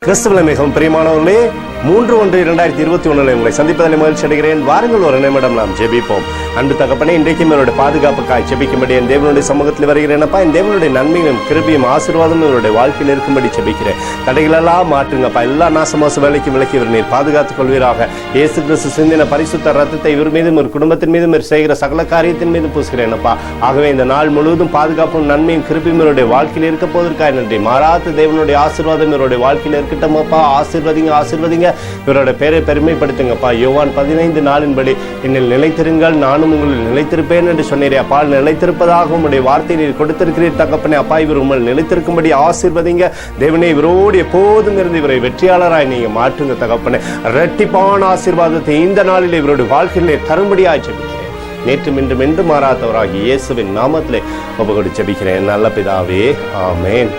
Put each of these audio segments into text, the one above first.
கிறிஸ்துவில் மிகவும் பிரியமானவர்களே, 3/1/2021 உங்களை சந்திப்பதில் மகிழ்ச்சி அடைகிறேன். வாருங்கள், ஒரு நிமிடம் நாம் ஜெபிப்போம். அன்பு தகப்பனே, இன்றைக்கும் என்னுடைய பாதுகாப்புக்காய் ஜெபிக்கும்படி என் தேவனுடைய சமூகத்தில் வருகிறேனப்பா. என் தேவனுடைய நன்மையும் கிருபையும் ஆசீர்வாதமும் இவருடைய வாழ்க்கையில் இருக்கும்படி ஜெபிக்கிறேன். தடைகளெல்லாம் மாற்றுங்கப்பா. எல்லா நாசமோச வேலைக்கும் விலக்கி இவர் நீர் பாதுகாத்துக் கொள்வீராக. இயேசு கிறிஸ்து சிந்தின பரிசுத்த ரத்தத்தை இவர் மீதும் ஒரு குடும்பத்தின் மீதும் செய்கிற சகல காரியத்தின் மீதும் பூசுகிறேனப்பா. ஆகவே இந்த நாள் முழுவதும் பாதுகாப்பும் நன்மையும் கிருபையும் இவருடைய வாழ்க்கையில் இருக்க போவதற்காக நன்றி. மாறாத தேவனுடைய ஆசீர்வாதம் இவருடைய வாழ்க்கையில் இருக்கட்டுமப்பா. ஆசீர்வதிங்க. இவரோட பேரை பெருமைப்படுத்துங்கப்பா. யோவான் 15:4 என்னில் நிலைத்திருங்கள், நானும் உங்களில் நிலைத்திருப்பேன் என்று சொன்னீரே அப்பா. நிலைத்திருப்பதாக உங்களுடைய வார்த்தை நீர் கொடுத்திருக்கிறீர் தகப்பனே அப்பா. இவர் உங்கள் நிலைத்திருக்கும்படி ஆசீர்வதிங்க தேவனே. இவரோடு எப்போதும் இருந்து இவரை வெற்றியாளராய் நீங்க மாற்றுங்க தகப்பனே. இரட்டிப்பான ஆசீர்வாதத்தை இந்த நாளில் இவருடைய வாழ்க்கையிலே தரும்படியாய் ஜெபிக்கிறேன். நேற்றும் இன்றும் என்று மாறாதவராகி இயேசுவின் நாமத்திலே ஒப்புக்கொண்டு ஜெபிக்கிறேன் நல்ல பிதாவே, ஆமேன்.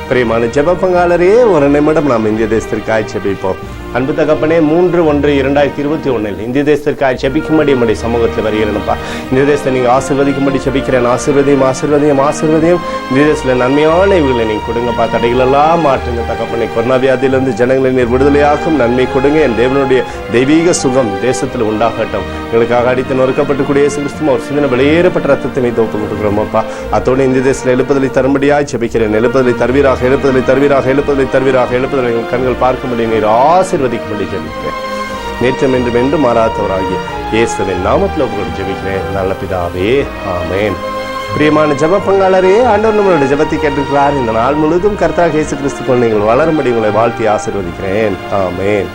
பிரியமான ஜெப பங்காளரே, ஒரு நிமிடம் நாம் இந்திய தேசத்திற்காக ஜெபிப்போம். அன்பு தகப்பனே, 3/1/2021 இந்திய தேசத்திற்காக ஜெபிக்கும்படி நம்முடைய சமூகத்தில் வருகிறேன்ப்பா. இந்திய தேசத்தை நீங்கள் ஆசீர்வதிக்கும்படி ஜெபிக்கிறேன். ஆசீர்வதியும் இந்திய தேசத்தில் நன்மையான இவர்களை நீங்கள் கொடுங்கப்பா. தடைகளெல்லாம் மாற்றுங்க தகப்பனே. கொரோனா வியாதியிலிருந்து ஜனங்களை நீர் விடுதலையாக்கும் நன்மை கொடுங்க. என் தேவனுடைய தெய்வீக சுகம் தேசத்தில் உண்டாகட்டும். எங்களுக்காக அடித்து நொறுக்கப்பட்டுக்கூடிய இயேசு கிறிஸ்து ஒரு சின்ன வெளியேறப்பட்ட ரத்தத்தை மீது ஒப்பு கொடுக்குறோமப்பா. அத்தோடு இந்திய தேசத்தில் எழுப்புதலை தரும்படியாய் ஜெபிக்கிறேன். எழுப்புதலை தருவீராக, கண்கள் பார்க்கும்படி நீர் ஆசீர்வதிக்கும்படி ஜெபிக்கிறேன். நேற்றும் இன்றும் என்று மாறாதவராகிய இயேசுவின் நாமத்தில் ஒப்புக்கொண்டு ஜெபிக்கிறேன் நல்ல பிதாவே, ஆமேன். பிரியமான ஜெப பங்காளரே, ஆண்டவர் நம்மளுடைய ஜெபத்தை கேட்டிருக்கிறார். இந்த நாள் முழுவதும் கர்த்தராகிய இயேசு கிறிஸ்துக்குள் நீங்கள் வளரும்படி உங்களை வாழ்த்தி ஆசீர்வதிக்கிறேன், ஆமேன்.